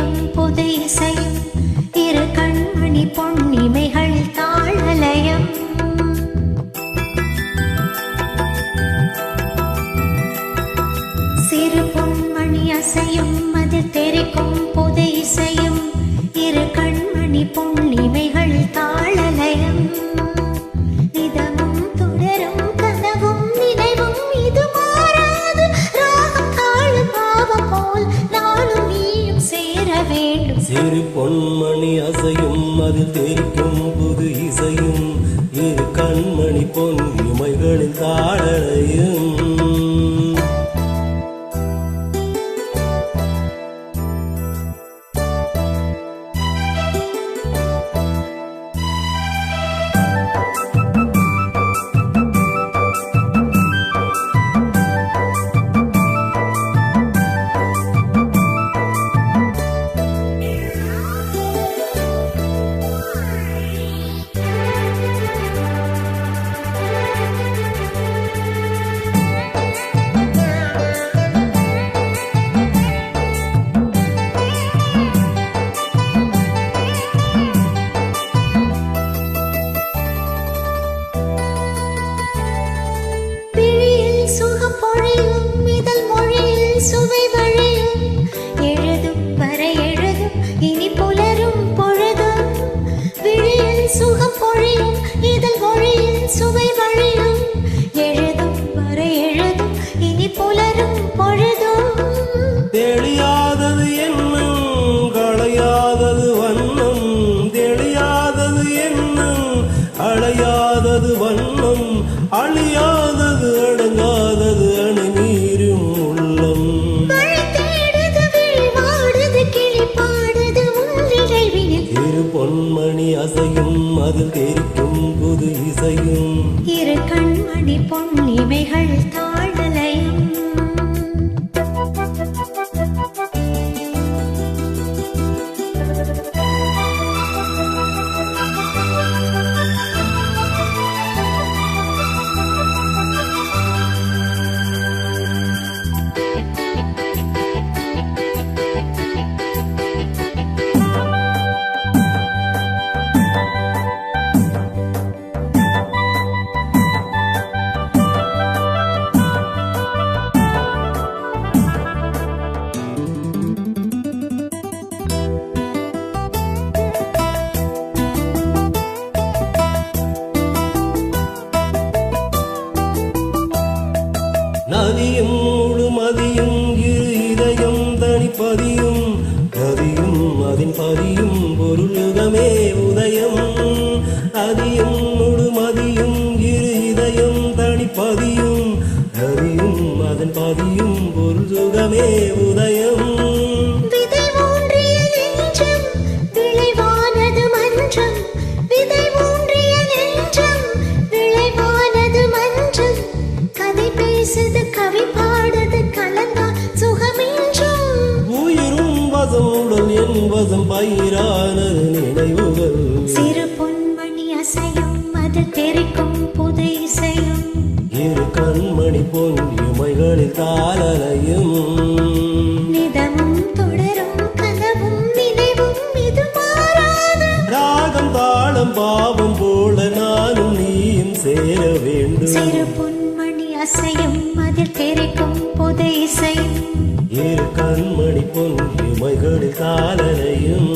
தெரிக்கும் புது இசையும் இரு கண்மணி பொன்னிமைகள் தாளலயம் சிறு பொன்மணி அசையும் அதில் தெரிக்கும் புது இசையும் இரு கண்மணி பொன்னிமைகள் தாளலயம் நிதமும் தொடரும் கனவும் நினைவும் இது மாறாது ராகம் தாழும் பாவம் போல் நானும் நீயும் சேர வேண்டும் சிறு பொன்மணி அசையும் அதில் தெரிக்கும் புது இசையும் இரு கண்மணி பொன்னிமைகளில் தாளலயம் சுவை வழியும் எழுதும் வரை எழுதும் இனி புலரும் பொழுதும் விழியில் சுகம் பொழியும் இதழ் மொழியில் சுவை வழியும் எழுதும் வரை எழுதும் இனி புலரும் பொழுதும் தெளியாதது எண்ணம் களையாதது வண்ணம் தெளியாதது எண்ணம் அழையாதது வண்ணம் அழியாதது அடங்காதது அணுநீரும் உள்ளம் இரு பொன்மணி அசையும் அதில் தெரிக்கும் புது இசையும் இரு கண்மணி பொன்னிமைகள் தாளலயம் நதியும் முழுமதியும் இரு இதயம் தனிப்பதியும் நதியும் அதன் பதியும் பொருளுகமே உதயம் நதியும் முழுமதியும் இரு இதயம் தனிப்பதியும் நதியும் அதன் பதியும் பொருளுகமே உதயம் கவி பாடுது கலந்தா சுகமேற்றும் உயிரும் வசம் உடல் என் வசம் பயிரானது நினைவுகள் சிறு பொன்மணி அசையும் அது தெரிக்கும் புது இசையும் இரு கண்மணி பொன்னிமைகளில் தாளலயம் நிதமும் தொடரும் கனவும் நினைவும் இது மாறாது ராகம் தாளம் பாவம் போல நானும் நீயும் சேர வேண்டும் சிறு பொன்மணி அசையும் அதில் தெரிக்கும் புது இசையும் இரு கண்மணி பொன்னிமைகளில் தாளலயம்